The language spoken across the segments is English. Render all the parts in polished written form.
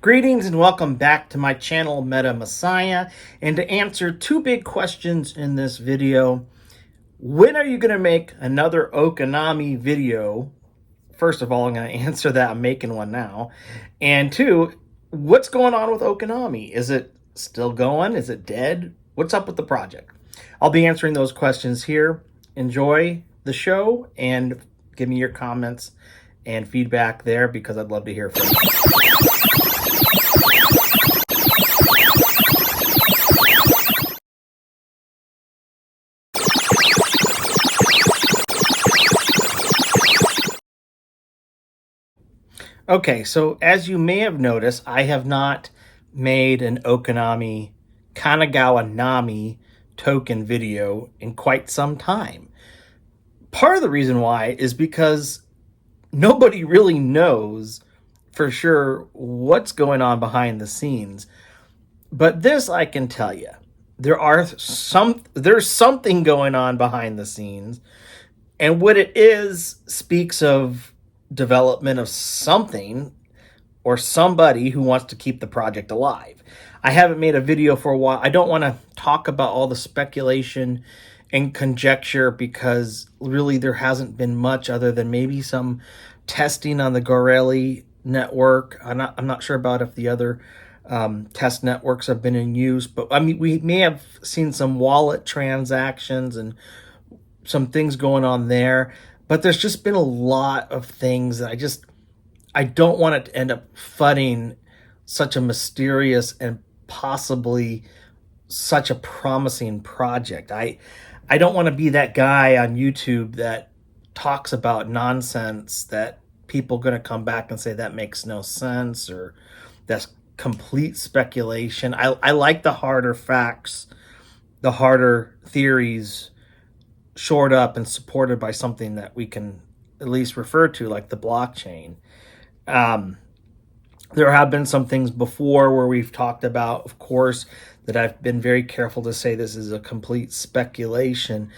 Greetings and welcome back to my channel, Meta Messiah. And to answer two big questions in this video, when are you going to make another Okinami video? First of all, I'm going to answer that. I'm making one now. And two, what's going on with Okinami? Is it still going? Is it dead? What's up with the project? I'll be answering those questions here. Enjoy the show and give me your comments and feedback there because I'd love to hear from you. Okay, so as you may have noticed, I have not made an Okinami Kanagawa Nami token video in quite some time. Part of the reason why is because nobody really knows for sure what's going on behind the scenes. But this I can tell you. There's something going on behind the scenes, and what it is speaks of development of something or somebody who wants to keep the project alive. I haven't made a video for a while. I don't want to talk about all the speculation and conjecture because really there hasn't been much other than maybe some testing on the Gorelli network. I'm not sure about if the other test networks have been in use, but I mean, we may have seen some wallet transactions and some things going on there. But there's just been a lot of things that I don't want it to end up fudding such a mysterious and possibly such a promising project. I don't want to be that guy on YouTube that talks about nonsense that people are going to come back and say that makes no sense or that's complete speculation. I like the harder facts, the harder theories, shored up and supported by something that we can at least refer to, like the blockchain. There have been some things before where we've talked about, of course, that I've been very careful to say this is a complete speculation.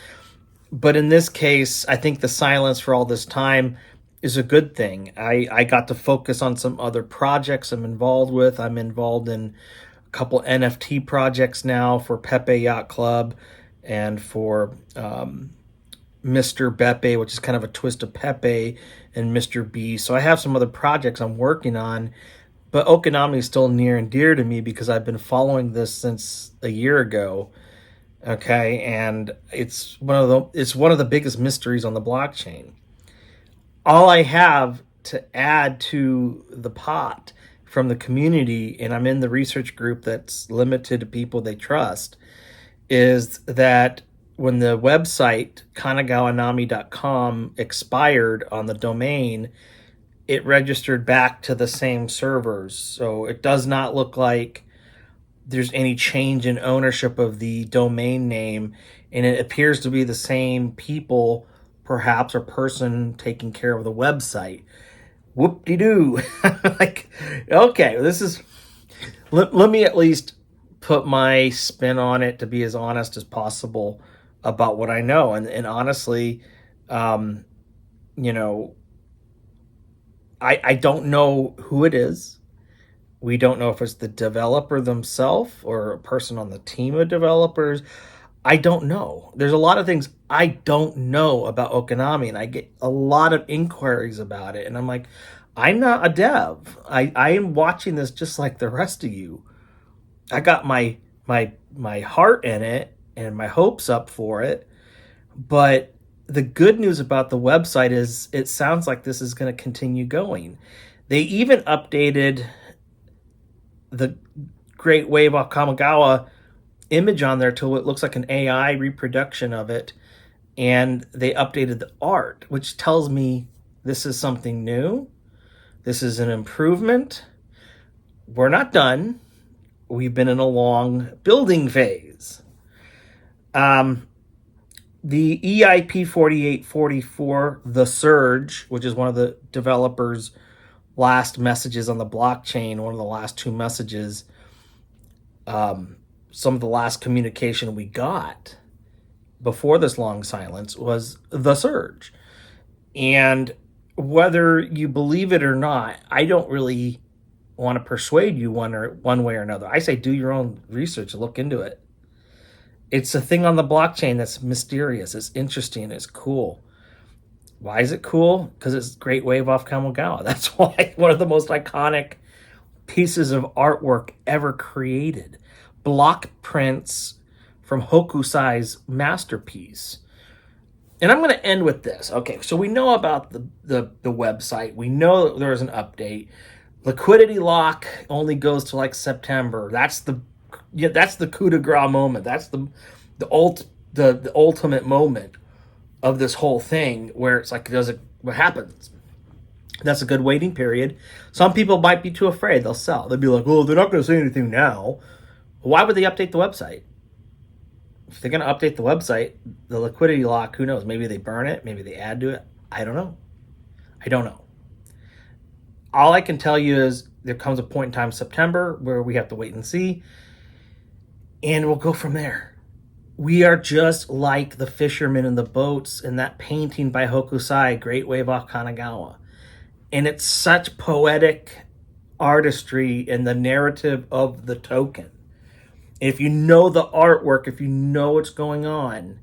But in this case, I think the silence for all this time is a good thing. I got to focus on some other projects I'm involved with. I'm involved in a couple NFT projects now for Pepe Yacht Club and for Mr. Beppe, which is kind of a twist of Pepe, and Mr. B. So I have some other projects I'm working on, but Okinami is still near and dear to me because I've been following this since a year ago. Okay, and it's one of the biggest mysteries on the blockchain. All I have to add to the pot from the community, and I'm in the research group that's limited to people they trust, is that when the website kanagawanami.com expired on the domain, it registered back to the same servers. So it does not look like there's any change in ownership of the domain name, and it appears to be the same people, perhaps, or person taking care of the website. Whoop-de-doo. Like, okay, this is... Let me at least put my spin on it to be as honest as possible about what I know. And honestly, you know, I don't know who it is. We don't know if it's the developer themselves or a person on the team of developers. I don't know. There's a lot of things I don't know about Okinami, and I get a lot of inquiries about it. And I'm like, I'm not a dev. I am watching this just like the rest of you. I got my heart in it and my hopes up for it. But the good news about the website is it sounds like this is going to continue going. They even updated the Great Wave of Kanagawa image on there till it looks like an AI reproduction of it. And they updated the art, which tells me this is something new. This is an improvement. We're not done. We've been in a long building phase. The EIP 4844, The Surge, which is one of the developers' last messages on the blockchain, one of the last two messages, some of the last communication we got before this long silence was The Surge. And whether you believe it or not, I don't really want to persuade you one way or another. I say do your own research, look into it. It's a thing on the blockchain that's mysterious, it's interesting, it's cool. Why is it cool? Because it's Great Wave off Kanagawa. That's why one of the most iconic pieces of artwork ever created. Block prints from Hokusai's masterpiece. And I'm going to end with this. Okay, so we know about the website. We know that there's an update. Liquidity lock only goes to like September. That's the coup de grace moment. That's the ultimate moment of this whole thing, where it's like, what happens? That's a good waiting period. Some people might be too afraid. They'll sell. They'll be like, well, they're not going to say anything now. Why would they update the website? If they're going to update the website, the liquidity lock, who knows? Maybe they burn it. Maybe they add to it. I don't know. All I can tell you is there comes a point in time, September, where we have to wait and see. And we'll go from there. We are just like the fishermen in the boats in that painting by Hokusai, Great Wave off Kanagawa. And it's such poetic artistry in the narrative of the token. If you know the artwork, if you know what's going on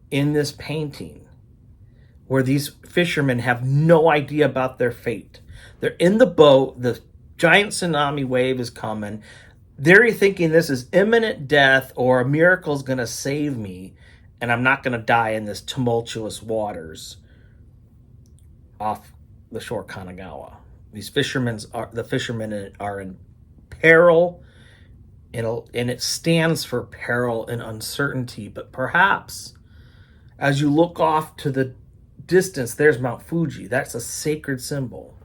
in this painting, where these fishermen have no idea about their fate. They're in the boat, the giant tsunami wave is coming. They're thinking this is imminent death, or a miracle is going to save me and I'm not going to die in this tumultuous waters off the shore of Kanagawa. The fishermen are in peril, and it stands for peril and uncertainty. But perhaps as you look off to the distance, there's Mount Fuji. That's a sacred symbol.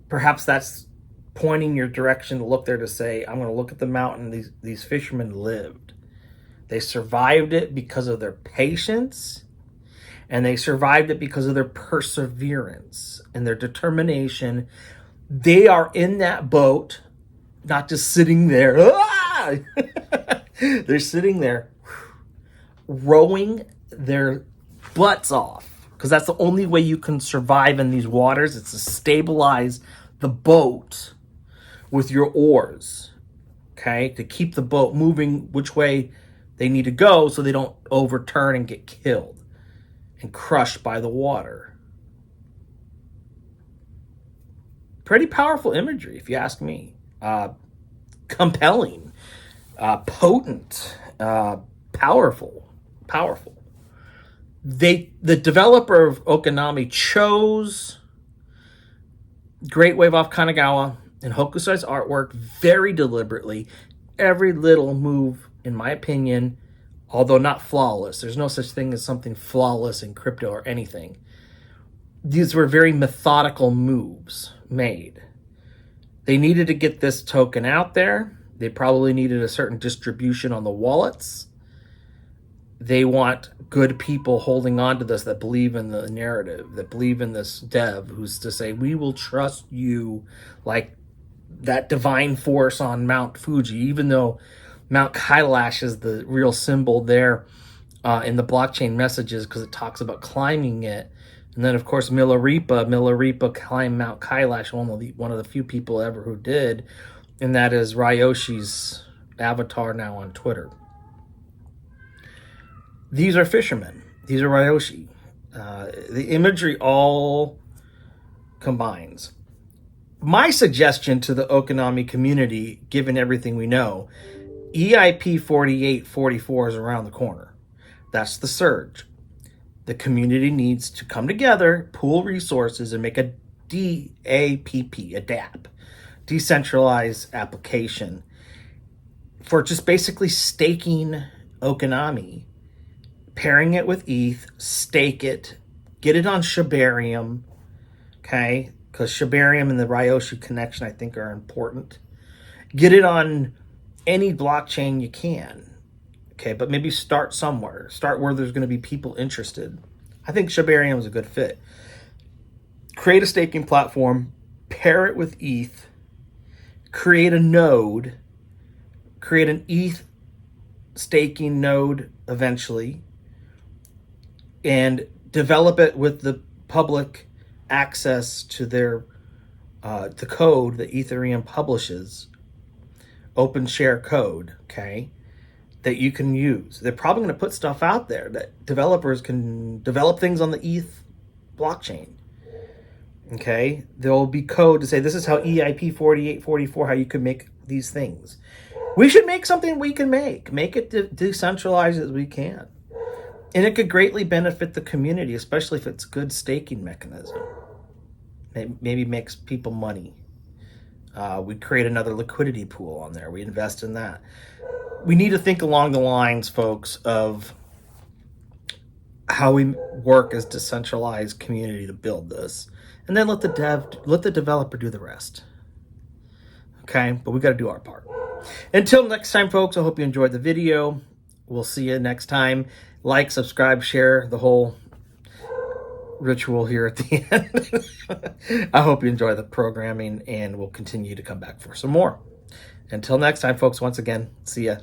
Perhaps that's pointing your direction to look there, to say, I'm going to look at the mountain these fishermen lived. They survived it because of their patience, and they survived it because of their perseverance and their determination. They are in that boat, not just sitting there. They're sitting there rowing their butts off, because that's the only way you can survive in these waters. It's to stabilize the boat with your oars, okay, to keep the boat moving which way they need to go, so they don't overturn and get killed and crushed by the water. Pretty powerful imagery, if you ask me. Compelling, potent, powerful. The developer of Okinami chose Great Wave off Kanagawa and Hokusai's artwork very deliberately. Every little move, in my opinion, although not flawless. There's no such thing as something flawless in crypto or anything. These were very methodical moves made. They needed to get this token out there. They probably needed a certain distribution on the wallets. They want good people holding on to this, that believe in the narrative, that believe in this dev, who's to say, we will trust you, like that divine force on Mount Fuji, even though Mount Kailash is the real symbol there in the blockchain messages, because it talks about climbing it. And then, of course, Milarepa climbed Mount Kailash, one of the few people ever who did, and that is Ryoshi's avatar now on Twitter. These are fishermen. These are Ryoshi. The imagery all combines. My suggestion to the Okinami community, given everything we know, EIP 4844 is around the corner. That's the surge. The community needs to come together, pool resources, and make a DAPP, decentralized application, for just basically staking Okinami, pairing it with ETH, stake it, get it on Shibarium, okay? Because Shibarium and the Ryoshi connection, I think, are important. Get it on any blockchain you can, okay? But maybe start somewhere. Start where there's going to be people interested. I think Shibarium is a good fit. Create a staking platform, pair it with ETH, create a node, create an ETH staking node eventually, and develop it with the public access to their the code that Ethereum publishes, open share code, okay, that you can use. They're probably going to put stuff out there that developers can develop things on the ETH blockchain. Okay, there'll be code to say this is how EIP 4844, how you can make these things. We should make something we can make it decentralized as we can. And it could greatly benefit the community, especially if it's a good staking mechanism. Maybe makes people money. We create another liquidity pool on there. We invest in that. We need to think along the lines, folks, of how we work as decentralized community to build this, and then let the developer do the rest. Okay, but we got to do our part. Until next time, folks, I hope you enjoyed the video. We'll see you next time. Like, subscribe, share, the whole ritual here at the end. I hope you enjoy the programming, and we'll continue to come back for some more. Until next time, folks, once again, see ya.